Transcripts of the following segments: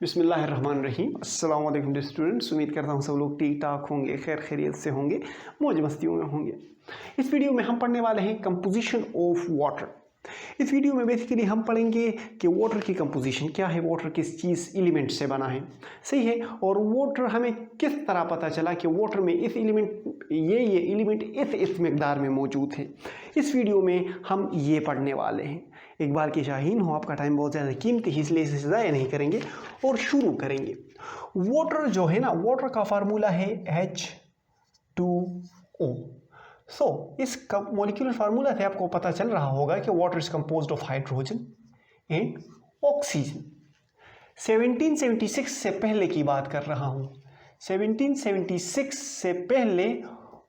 बिस्मिल्लाहिर्रहमानिर्रहीम। अस्सलाम वालेकुम डियर स्टूडेंट्स। उम्मीद करता हूँ सब लोग ठीक ठाक होंगे, खैर खैरियत से होंगे, मौज मस्तियों में होंगे। इस वीडियो में हम पढ़ने वाले हैं कंपोजिशन ऑफ वाटर। इस वीडियो में बेसिकली हम पढ़ेंगे कि वाटर की कंपोजिशन क्या है, वाटर किस चीज़ एलिमेंट से बना है, सही है, और वाटर हमें किस तरह पता चला कि वाटर में इस एलिमेंट ये एलिमेंट इस मिकदार में मौजूद है। इस वीडियो में हम ये पढ़ने वाले हैं। एक बार के शाहीन हो, आपका टाइम बहुत ज़्यादा कीमती है, इसलिए इसे ज़ाया नहीं करेंगे और शुरू करेंगे। वाटर जो है ना, वाटर का फार्मूला है H2O। इस मॉलिक्यूलर फार्मूला से आपको पता चल रहा होगा कि water is composed of hydrogen and oxygen. 1776 से पहले की बात कर रहा हूं। 1776 से पहले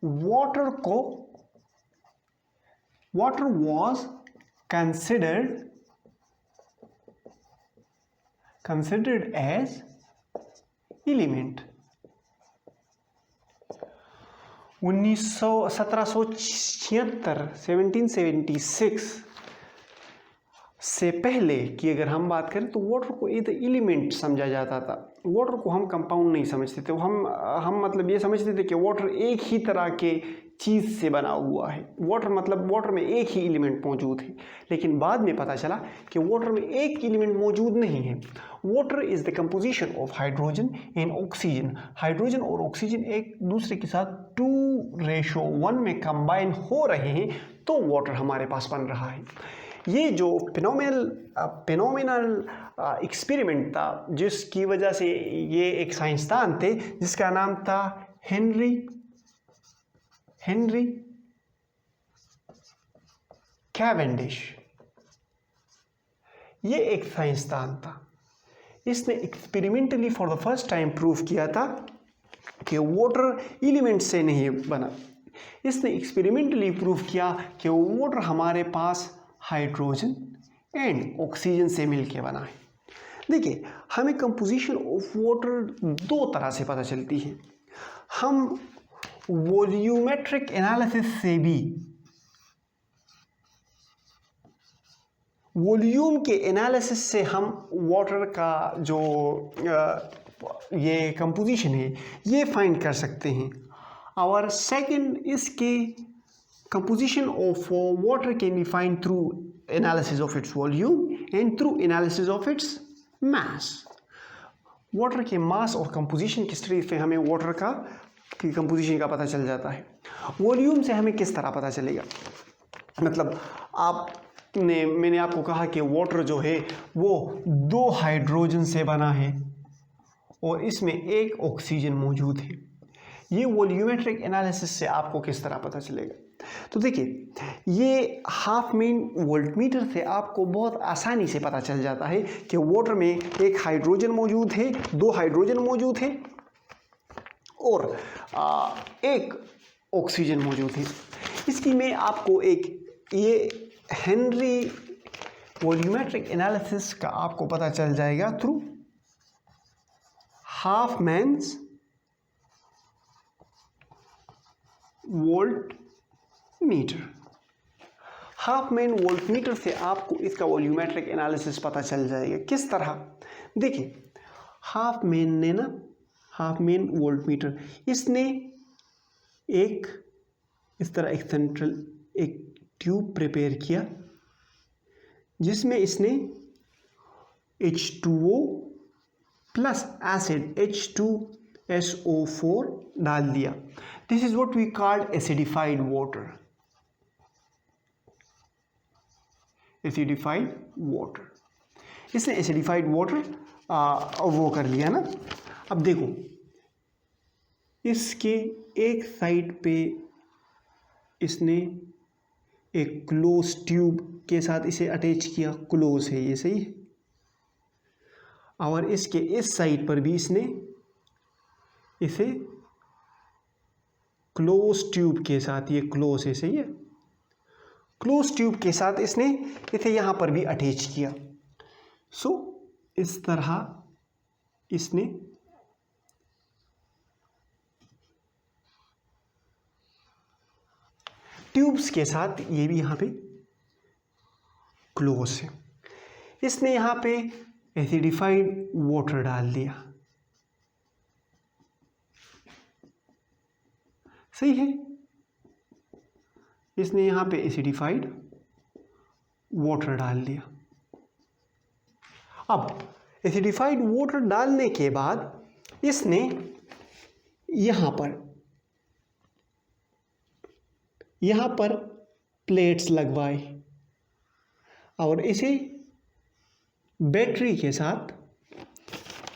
water was considered as element। 1776 से पहले की अगर हम बात करें तो वाटर को एक एलिमेंट समझा जाता था। वाटर को हम कंपाउंड नहीं समझते थे। हम मतलब ये समझते थे कि वाटर एक ही तरह के चीज़ से बना हुआ है। वाटर में एक ही एलिमेंट मौजूद है, लेकिन बाद में पता चला कि वाटर में एक एलिमेंट मौजूद नहीं है। Water is the composition of hydrogen and oxygen. Hydrogen और ऑक्सीजन एक दूसरे के साथ 2:1 में कंबाइन हो रहे हैं तो वाटर हमारे पास बन रहा है। ये जो फिनोमिनल एक्सपेरिमेंट था, जिसकी वजह से ये एक साइंसदान थे जिसका नाम था हेनरी कैवेंडिश। ये एक साइंसदान था। इसने experimentally for the first time prove किया था कि वाटर एलिमेंट से नहीं बना। इसने एक्सपेरिमेंटली प्रूव किया कि वाटर हमारे पास हाइड्रोजन एंड ऑक्सीजन से मिलके बना है। देखिए, हमें कंपोजिशन ऑफ वाटर दो तरह से पता चलती है। हम वॉल्यूमेट्रिक एनालिसिस से भी, वॉल्यूम के एनालिसिस से हम वाटर का जो ये कंपोजिशन है ये फाइंड कर सकते हैं। और सेकंड, इसके composition of water can be found through analysis of its volume and through analysis of its mass। Water के मास और कंपोजिशन की स्टडी से हमें वाटर का की कंपोजिशन का पता चल जाता है। वॉल्यूम से हमें किस तरह पता चलेगा, मतलब मैंने आपको कहा कि वाटर जो है वो 2 हाइड्रोजन से बना है और इसमें 1 ऑक्सीजन मौजूद है। ये वॉल्यूमेट्रिक एनालिसिस से आपको किस तरह पता चलेगा? तो देखिए, ये हाफ मेन वोल्टमीटर से आपको बहुत आसानी से पता चल जाता है कि वाटर में 1 हाइड्रोजन मौजूद है, 2 हाइड्रोजन मौजूद है और 1 ऑक्सीजन मौजूद है। इसकी मैं आपको ये हेनरी वॉल्यूमेट्रिक एनालिसिस का आपको पता चल जाएगा through Hofmann's voltmeter. Hofmann voltmeter से आपको इसका वॉल्यूमेट्रिक एनालिसिस पता चल जाएगा। किस तरह? देखिए, हाफ मैन वोल्टमीटर, इसने इस तरह एक सेंट्रल ट्यूब प्रिपेयर किया जिसमें इसने H2O प्लस एसिड H2SO4 डाल दिया। This is what we called acidified water. इसने एसिडिफाइड वाटर वो कर लिया ना। अब देखो, इसके एक साइड पे इसने एक क्लोज ट्यूब के साथ इसे अटैच किया, क्लोज है ये, सही है। और इसके इस साइड पर भी इसने इसे क्लोज ट्यूब के साथ, ये क्लोज है, सही है, क्लोज ट्यूब के साथ इसने इसे यहां पर भी अटैच किया। इस तरह इसने ट्यूब्स के साथ, ये भी यहां पे क्लोज है। इसने यहां पे एसिडिफाइड वाटर डाल दिया, सही है। इसने यहां पे एसिडिफाइड वाटर डाल दिया। अब एसिडिफाइड वाटर डालने के बाद इसने यहां पर प्लेट्स लगवाए और इसे बैटरी के साथ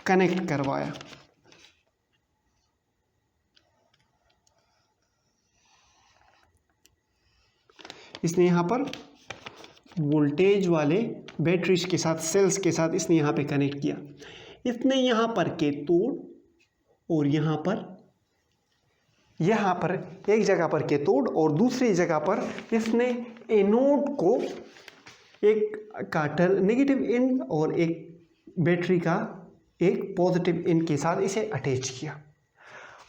कनेक्ट करवाया। इसने यहाँ पर वोल्टेज वाले बैटरीज के साथ, सेल्स के साथ इसने यहाँ पे कनेक्ट किया। इसने यहाँ पर कैथोड और यहाँ पर एक जगह पर कैथोड और दूसरी जगह पर इसने एनोड को एक का नेगेटिव एंड और एक बैटरी का एक पॉजिटिव एंड के साथ इसे अटैच किया।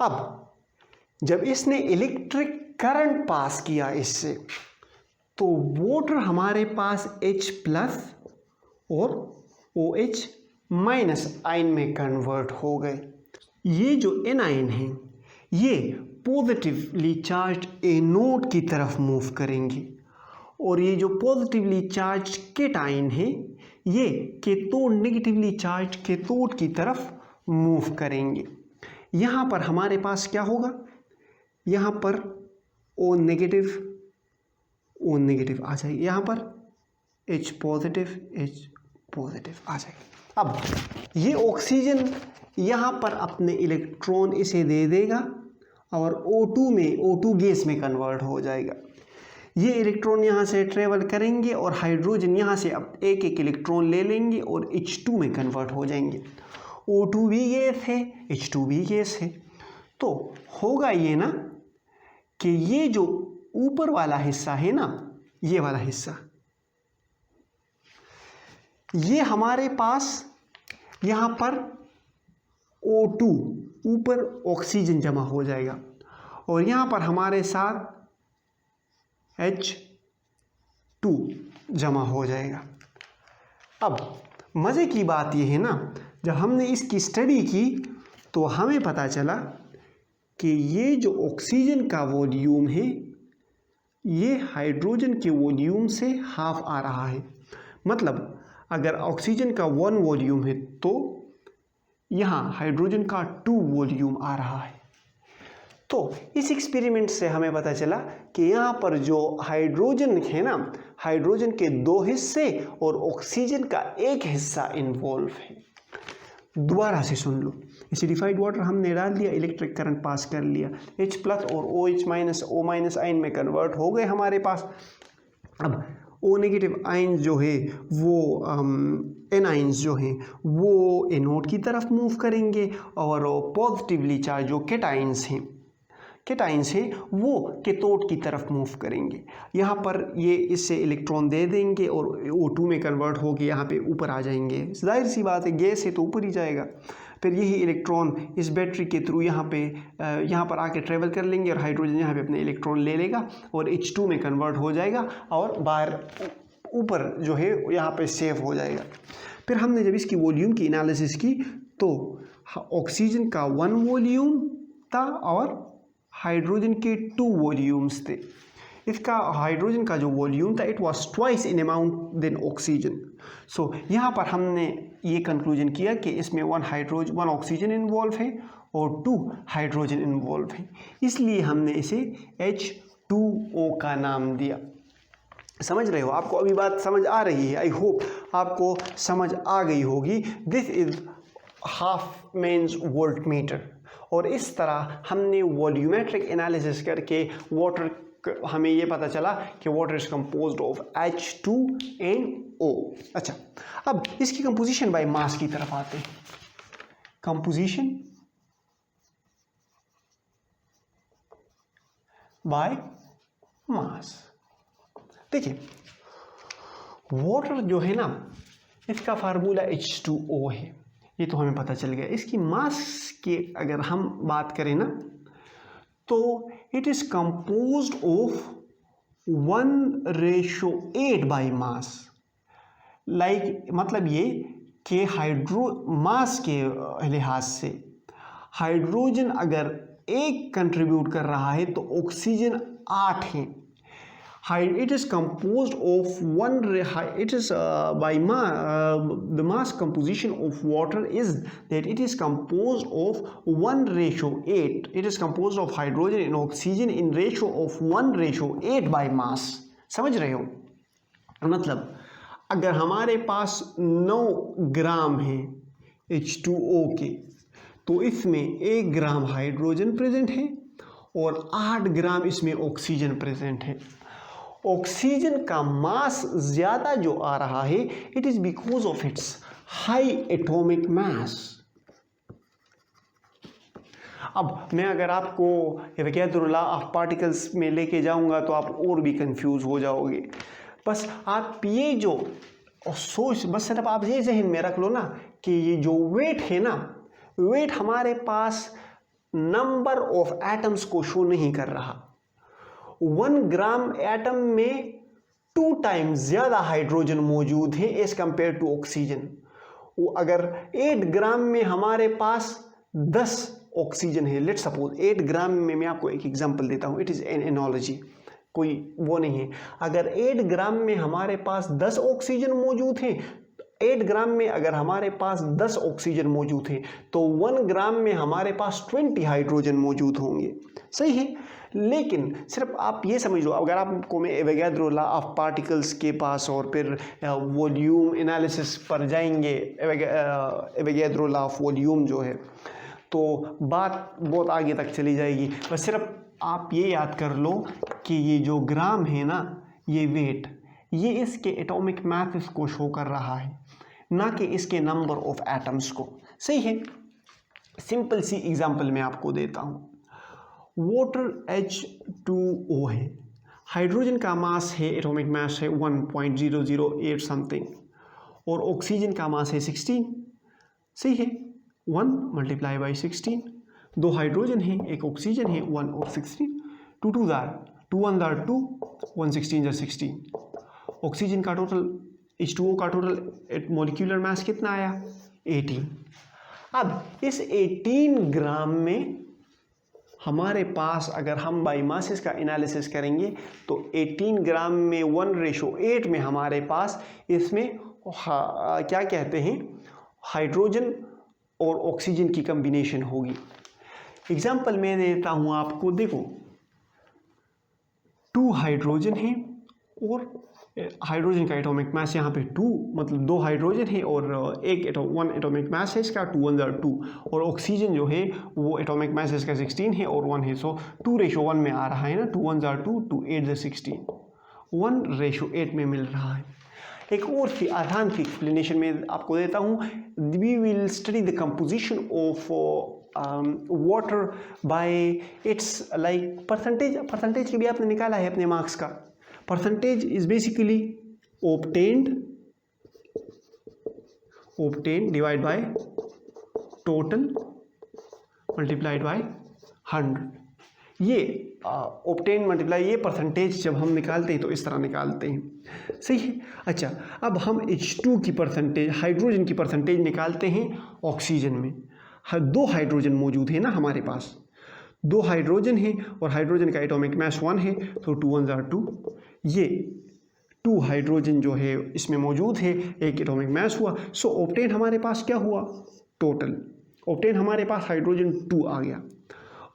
अब जब इसने इलेक्ट्रिक करंट पास किया इससे, तो वाटर हमारे पास H प्लस और OH माइनस आयन में कन्वर्ट हो गए। ये जो एनायन हैं ये पॉजिटिवली चार्ज एनोड की तरफ मूव करेंगे और ये जो पॉजिटिवली चार्ज केटायन है ये कैथोड नेगेटिवली चार्ज कैथोड की तरफ मूव करेंगे। यहाँ पर हमारे पास क्या होगा, यहाँ पर O नेगेटिव आ जाएगी, यहाँ पर H पॉजिटिव आ जाएगी। अब ये ऑक्सीजन यहाँ पर अपने इलेक्ट्रॉन इसे दे देगा और O2 गैस में कन्वर्ट हो जाएगा। ये इलेक्ट्रॉन यहाँ से ट्रेवल करेंगे और हाइड्रोजन यहाँ से अब एक एक इलेक्ट्रॉन ले लेंगे और H2 में कन्वर्ट हो जाएंगे। O2 भी गैस है, H2 भी गैस है। तो होगा ये ना कि ये जो ऊपर वाला हिस्सा है ना, ये वाला हिस्सा, ये हमारे पास यहाँ पर O2 ऊपर ऑक्सीजन जमा हो जाएगा और यहाँ पर हमारे साथ H2 जमा हो जाएगा। अब मज़े की बात यह है ना, जब हमने इसकी स्टडी की तो हमें पता चला कि ये जो ऑक्सीजन का वॉल्यूम है ये हाइड्रोजन के वॉल्यूम से हाफ आ रहा है। मतलब अगर ऑक्सीजन का 1 वॉल्यूम है तो यहाँ हाइड्रोजन का 2 वॉल्यूम आ रहा है। तो इस एक्सपेरिमेंट से हमें पता चला कि यहाँ पर जो हाइड्रोजन है ना, हाइड्रोजन के 2 हिस्से और ऑक्सीजन का 1 हिस्सा इन्वॉल्व है। दोबारा से सुन लो, एसिडिफाइड वाटर हमने डाल दिया, इलेक्ट्रिक करंट पास कर लिया, H प्लस और OH minus O minus ion में कन्वर्ट हो गए हमारे पास। अब O नेगेटिव आयन जो है वो एनाइंस जो हैं वो एनोड की तरफ मूव करेंगे और पॉजिटिवली चार्ज जो केटाइंस हैं वो कैथोड की तरफ मूव करेंगे। यहाँ पर ये इससे इलेक्ट्रॉन दे देंगे और O2 में कन्वर्ट होकर यहाँ पे ऊपर आ जाएंगे। जाहिर सी बात है, गैस है तो ऊपर ही जाएगा। फिर यही इलेक्ट्रॉन इस बैटरी के थ्रू यहाँ पर आके ट्रेवल कर लेंगे और हाइड्रोजन यहाँ पे अपने इलेक्ट्रॉन ले लेगा और H2 में कन्वर्ट हो जाएगा और बाहर ऊपर जो है यहाँ पे सेव हो जाएगा। फिर हमने जब इसकी वॉल्यूम की एनालिसिस की तो ऑक्सीजन का 1 वॉल्यूम था और हाइड्रोजन के 2 वॉल्यूम्स थे। इसका हाइड्रोजन का जो वॉल्यूम था it was twice in amount than oxygen. So यहाँ पर हमने ये कंक्लूजन किया कि इसमें 1 ऑक्सीजन इन्वॉल्व है और 2 हाइड्रोजन इन्वॉल्व है, इसलिए हमने इसे H2O का नाम दिया। समझ रहे हो? आपको अभी बात समझ आ रही है? आई होप आपको समझ आ गई होगी। This is Hofmann's voltmeter और इस तरह हमने वॉल्यूमेट्रिक एनालिसिस करके वाटर, हमें ये पता चला कि water is composed of H2NO। अच्छा, अब इसकी कंपोजिशन बाय मास की तरफ आते हैं। Composition by mass. देखिए, वाटर जो है ना, इसका फार्मूला H2O है, ये तो हमें पता चल गया। इसकी मास की अगर हम बात करें ना तो it is composed of 1:8 by mass. मतलब ये के मास के लिहाज से हाइड्रोजन अगर 1 कंट्रीब्यूट कर रहा है तो ऑक्सीजन 8 है। It is composed of the mass composition of water is that it is composed of 1:8. It is composed of hydrogen and oxygen in ratio of 1:8 by mass. समझ रहे हो? मतलब अगर हमारे पास 9 ग्राम है H2O के, तो इसमें 1 ग्राम हाइड्रोजन प्रेजेंट है और 8 ग्राम इसमें ऑक्सीजन प्रेजेंट है। ऑक्सीजन का मास ज्यादा जो आ रहा है, it is because of its high atomic mass. अब मैं अगर आपको एवोगैड्रो लॉ ऑफ पार्टिकल्स में लेके जाऊंगा तो आप और भी कंफ्यूज हो जाओगे। बस आप ये जो सोच, बस सिर्फ आप ये जहन में रख लो ना कि ये जो वेट है ना, वेट हमारे पास नंबर ऑफ एटम्स को शो नहीं कर रहा। 1 ग्राम एटम में 2 टाइम्स ज्यादा हाइड्रोजन मौजूद है एज कंपेयर टू ऑक्सीजन। वो अगर 8 ग्राम में हमारे पास 10 ऑक्सीजन है, लेट्स सपोज 8 ग्राम में, मैं आपको एक एग्जांपल देता हूं, इट इज एन एनोलॉजी, कोई वो नहीं है। अगर 8 ग्राम में हमारे पास 10 ऑक्सीजन मौजूद है, 8 ग्राम में अगर हमारे पास 10 ऑक्सीजन मौजूद है तो 1 ग्राम में हमारे पास 20 हाइड्रोजन मौजूद होंगे। सही है, लेकिन सिर्फ आप ये समझ लो, अगर आपको मैं एवोगैड्रो लॉ ऑफ पार्टिकल्स के पास और फिर वॉल्यूम एनालिसिस पर जाएंगे, एवोगैड्रो लॉ ऑफ वॉल्यूम जो है, तो बात बहुत आगे तक चली जाएगी। बस सिर्फ आप ये याद कर लो कि ये जो ग्राम है ना, ये वेट, ये इसके एटॉमिक मास को शो कर रहा है, ना कि इसके नंबर ऑफ एटम्स को। सही है, सिंपल सी एग्जांपल मैं आपको देता हूं। वाटर H2O है, हाइड्रोजन का मास है, एटॉमिक मास है 1.008 समथिंग, और ऑक्सीजन का मास है 16। सही है, 1 मल्टीप्लाई बाई 16, 2 हाइड्रोजन है, 1 ऑक्सीजन है, 1 और 16, 2 2 1 2, 1 16 16। ऑक्सीजन का टोटल, H2O का टोटल मॉलिक्यूलर मास कितना आया? 18। अब इस 18 ग्राम में हमारे पास अगर हम बाई मासेस का एनालिसिस करेंगे तो 18 ग्राम में 1:8 में हमारे पास इसमें क्या कहते हैं, हाइड्रोजन और ऑक्सीजन की कॉम्बिनेशन होगी। एग्जाम्पल मैं देता हूं आपको, देखो 2 हाइड्रोजन है और हाइड्रोजन का एटॉमिक मास यहाँ पे 2, मतलब 2 हाइड्रोजन है और 1 एटॉमिक मास है इसका, 2 1 2, और ऑक्सीजन जो है वो एटॉमिक मास इसका 16 है और 1 है, सो 2:1 में आ रहा है ना, 2 1 2, 2 8 16, 1:8 में मिल रहा है। एक और सी आसान सी एक्सप्लेनेशन में आपको देता हूँ। We will study the composition of water by its like percentage की भी आपने निकाला है अपने मार्क्स का। Percentage is basically obtained divide by total multiplied by 100। ये obtained मल्टीप्लाई, ये परसेंटेज जब हम निकालते हैं तो इस तरह निकालते हैं। सही है। अच्छा, अब हम H2 की परसेंटेज, हाइड्रोजन की परसेंटेज निकालते हैं ऑक्सीजन में। 2 हाइड्रोजन मौजूद है ना हमारे पास, 2 हाइड्रोजन है और हाइड्रोजन का एटॉमिक मास 1 है, तो 2 1 2, ये 2 हाइड्रोजन जो है इसमें मौजूद है, 1 एटॉमिक मास हुआ, सो ऑब्टेन हमारे पास क्या हुआ, टोटल ऑब्टेन हमारे पास हाइड्रोजन 2 आ गया,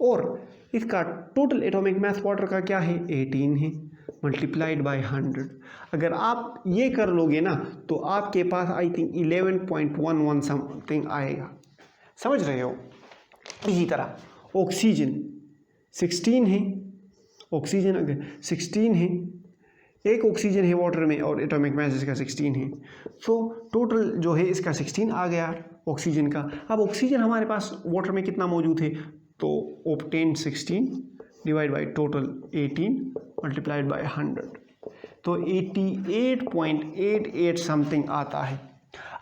और इसका टोटल एटॉमिक मास वाटर का क्या है, 18 है, मल्टीप्लाइड बाय 100। अगर आप ये कर लोगे ना तो आपके पास आई थिंक 11.11 समथिंग आएगा। समझ रहे हो? इसी तरह ऑक्सीजन 16 है, ऑक्सीजन अगर 16 है, 1 ऑक्सीजन है वाटर में और एटॉमिक मास इसका 16 है, सो टोटल जो है इसका 16 आ गया ऑक्सीजन का। अब ऑक्सीजन हमारे पास वाटर में कितना मौजूद है, तो obtain 16 divide by total 18 multiplied by 100, तो 88.88 समथिंग आता है।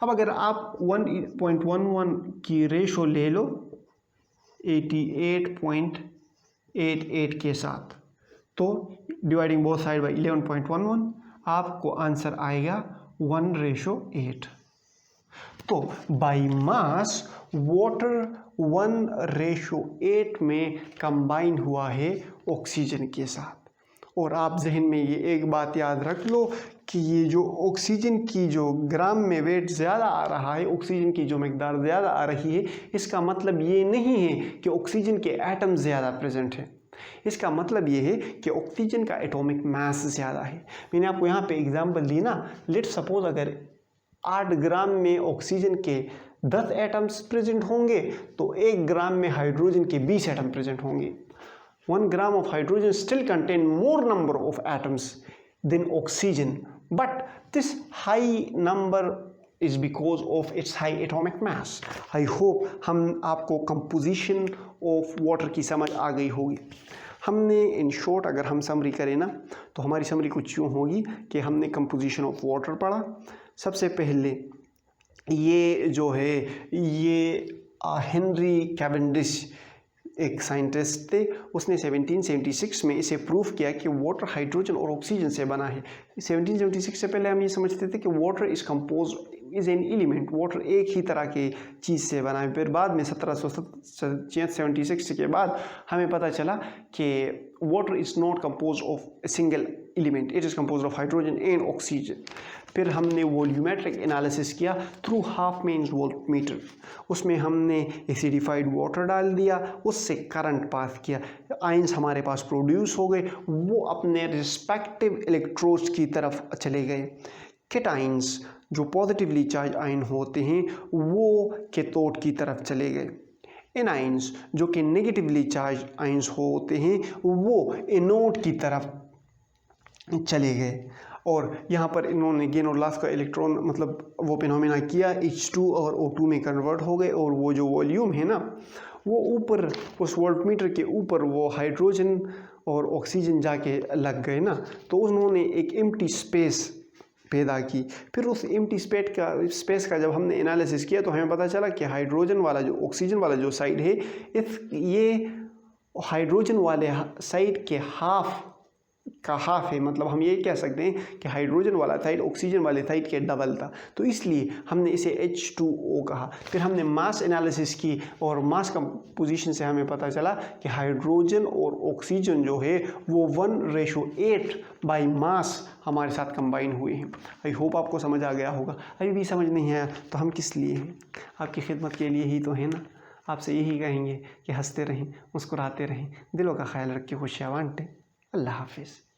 अब अगर आप 1.11 की रेशो ले लो 88.88 के साथ, तो डिवाइडिंग बोथ साइड बाय 11.11, आपको आंसर आएगा 1:8। तो बाई मास वाटर 1:8 में कंबाइन हुआ है ऑक्सीजन के साथ। और आप जहन में ये एक बात याद रख लो कि ये जो ऑक्सीजन की जो ग्राम में वेट ज़्यादा आ रहा है, ऑक्सीजन की जो मकदार ज़्यादा आ रही है, इसका मतलब ये नहीं है कि ऑक्सीजन के एटम ज़्यादा प्रेजेंट है। इसका मतलब ये है कि ऑक्सीजन का एटॉमिक मास ज़्यादा है। मैंने आपको यहाँ पे एग्जांपल दी ना, लेट सपोज अगर 8 ग्राम में ऑक्सीजन के 10 एटम्स प्रेजेंट होंगे तो 1 ग्राम में हाइड्रोजन के 20 एटम प्रेजेंट होंगे। 1 gram of hydrogen still contain more number of atoms than oxygen, but this high number is because of its high atomic mass. I hope हम आपको composition of water की समझ आ गई होगी। हमने इन शॉर्ट अगर हम समरी करें ना तो हमारी समरी कुछ यूँ होगी कि हमने composition of water पढ़ा। सबसे पहले ये जो है ये हेनरी कैवेंडिश एक साइंटिस्ट थे, उसने 1776 में इसे प्रूफ किया कि वाटर हाइड्रोजन और ऑक्सीजन से बना है। 1776 से पहले हम ये समझते थे कि water is an element, water एक ही तरह की चीज़ से बना है। फिर बाद में 1776 के बाद हमें पता चला कि water is not compose of a single element, it is compose of hydrogen and oxygen. फिर हमने वॉल्यूमेट्रिक एनालिसिस किया थ्रू हाफ मेंस वोल्टमीटर, उसमें हमने एसिडिफाइड वाटर डाल दिया, उससे करंट पास किया, आयंस हमारे पास प्रोड्यूस हो गए, वो अपने रिस्पेक्टिव इलेक्ट्रोड्स की तरफ चले गए। केटाइंस जो पॉजिटिवली चार्ज आयन होते हैं वो कैथोड की तरफ चले गए। एनाइंस जो कि नेगेटिवली चार्ज आयंस होते हैं वो एनोड की तरफ चले गए। और यहाँ पर इन्होंने गेन और लॉस का इलेक्ट्रॉन मतलब वो फिनोमेना किया, H2 और O2 में कन्वर्ट हो गए, और वो जो वॉल्यूम है ना वो ऊपर उस वोल्टमीटर के ऊपर वो हाइड्रोजन और ऑक्सीजन जाके लग गए ना, तो उन्होंने एक एम्प्टी स्पेस पैदा की। फिर उस एम्प्टी स्पेस का जब हमने एनालिसिस किया तो हमें पता चला कि हाइड्रोजन वाला जो ऑक्सीजन वाला जो साइड है ये हाइड्रोजन वाले साइड के हाफ है, मतलब हम ये कह सकते हैं कि हाइड्रोजन वाला साइड ऑक्सीजन वाले साइड के डबल था, तो इसलिए हमने इसे H2O कहा। फिर हमने मास एनालिसिस की और मास कंपोजिशन से हमें पता चला कि हाइड्रोजन और ऑक्सीजन जो है वो 1:8 बाई मास हमारे साथ कंबाइन हुए हैं। आई होप आपको समझ आ गया होगा। अभी भी समझ नहीं आया तो हम किस लिए हैं, आपकी खिदमत के लिए ही तो है ना। आपसे यही कहेंगे कि हंसते रहें, मुस्कुराते रहें, दिलों का ख्याल रखें, खुशियाँ बांटें। अल्लाह हाफिज़।